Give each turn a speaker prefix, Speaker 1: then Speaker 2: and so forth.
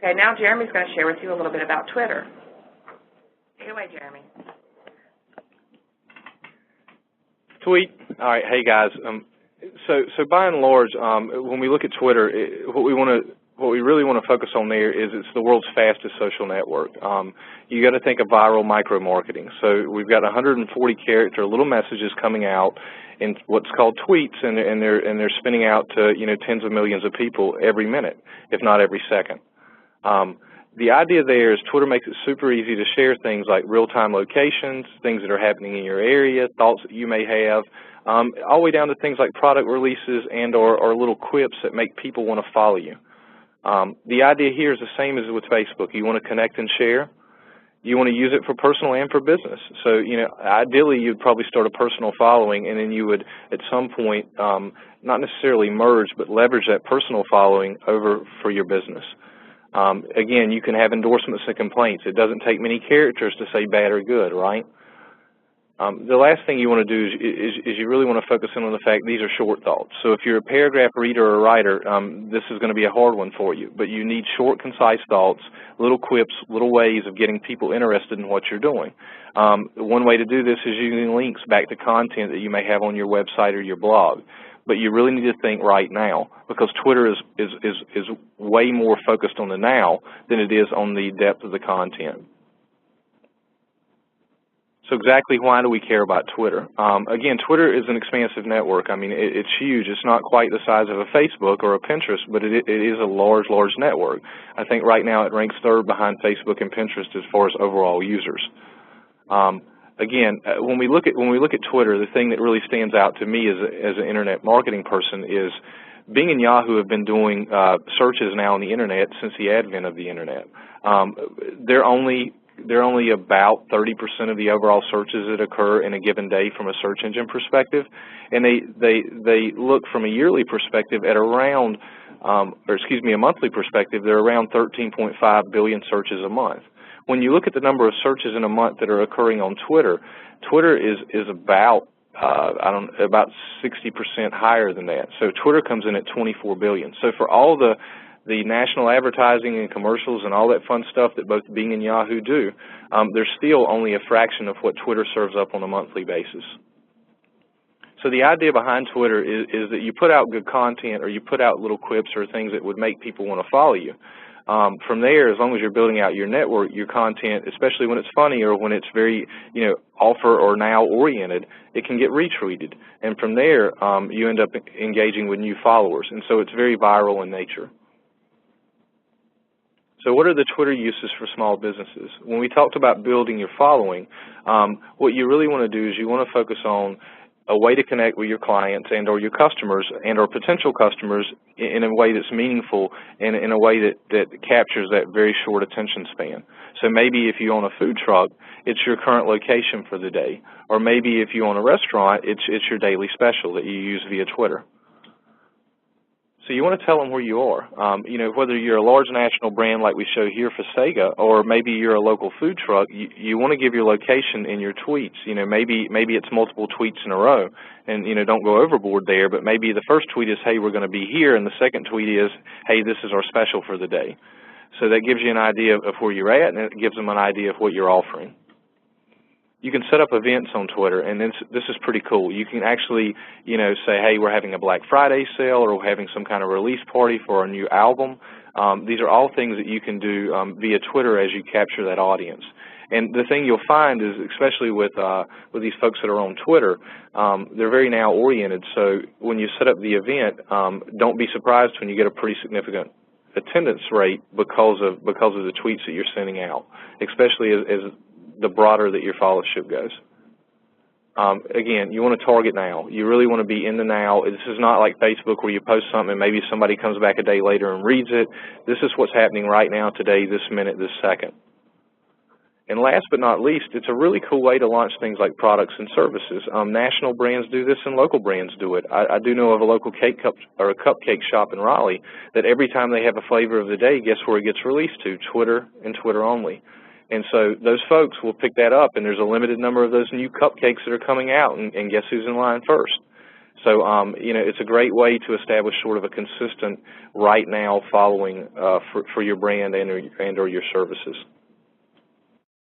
Speaker 1: Okay, now Jeremy's going to share with you a little bit about Twitter. Take it away, Jeremy.
Speaker 2: Sweet. All right. Hey, guys. So by and large, when we look at Twitter, what we really want to focus on there is it's the world's fastest social network. You got to think of viral micro marketing. So we've got 140 character little messages coming out in what's called tweets, and they're spinning out to tens of millions of people every minute, if not every second. The idea there is Twitter makes it super easy to share things like real-time locations, things that are happening in your area, thoughts that you may have, all the way down to things like product releases and or little quips that make people want to follow you. The idea here is the same as with Facebook. You want to connect and share. You want to use it for personal and for business. So, ideally you'd probably start a personal following, and then you would at some point not necessarily merge, but leverage that personal following over for your business. Again, you can have endorsements and complaints. It doesn't take many characters to say bad or good, right? The last thing you want to do is you really want to focus in on the fact these are short thoughts. So if you're a paragraph reader or a writer, this is going to be a hard one for you. But you need short, concise thoughts, little quips, little ways of getting people interested in what you're doing. One way to do this is using links back to content that you may have on your website or your blog. But you really need to think right now, because Twitter is way more focused on the now than it is on the depth of the content. So exactly why do we care about Twitter? Again, Twitter is an expansive network. I mean, it's huge. It's not quite the size of a Facebook or a Pinterest, but it is a large network. I think right now it ranks third behind Facebook and Pinterest as far as overall users. Again, when we look at Twitter, the thing that really stands out to me as an internet marketing person is Bing and Yahoo have been doing searches now on the internet since the advent of the internet. They're only about 30% of the overall searches that occur in a given day from a search engine perspective, and they look from a yearly perspective at around, a monthly perspective, they're around 13.5 billion searches a month. When you look at the number of searches in a month that are occurring on Twitter, Twitter is about 60% higher than that. So Twitter comes in at 24 billion. So for all the national advertising and commercials and all that fun stuff that both Bing and Yahoo do, there's still only a fraction of what Twitter serves up on a monthly basis. So the idea behind Twitter is that you put out good content, or you put out little quips or things that would make people want to follow you. From there, as long as you're building out your network, your content, especially when it's funny or when it's very, offer or now oriented, it can get retweeted. And from there, you end up engaging with new followers. And so it's very viral in nature. So what are the Twitter uses for small businesses? When we talked about building your following, what you really want to do is you want to focus on a way to connect with your clients and or your customers and or potential customers in a way that's meaningful and in a way that captures that very short attention span. So maybe if you own a food truck, it's your current location for the day. Or maybe if you own a restaurant, it's your daily special that you use via Twitter. So you want to tell them where you are. Whether you're a large national brand like we show here for Sega, or maybe you're a local food truck, you want to give your location in your tweets. Maybe it's multiple tweets in a row, and don't go overboard there. But maybe the first tweet is, "Hey, we're going to be here," and the second tweet is, "Hey, this is our special for the day." So that gives you an idea of where you're at, and it gives them an idea of what you're offering. You can set up events on Twitter, and this is pretty cool. You can actually, say, hey, we're having a Black Friday sale, or we're having some kind of release party for a new album. These are all things that you can do via Twitter as you capture that audience. And the thing you'll find is, especially with these folks that are on Twitter, they're very now oriented. So when you set up the event, don't be surprised when you get a pretty significant attendance rate because of the tweets that you're sending out, especially as the broader that your followership goes. Again, you want to target now. You really want to be in the now. This is not like Facebook where you post something and maybe somebody comes back a day later and reads it. This is what's happening right now, today, this minute, this second. And last but not least, it's a really cool way to launch things like products and services. National brands do this and local brands do it. I do know of a local cupcake shop in Raleigh that every time they have a flavor of the day, guess where it gets released to? Twitter and Twitter only. And so those folks will pick that up, and there's a limited number of those new cupcakes that are coming out, and guess who's in line first? So, it's a great way to establish sort of a consistent right now following for your brand and or your services.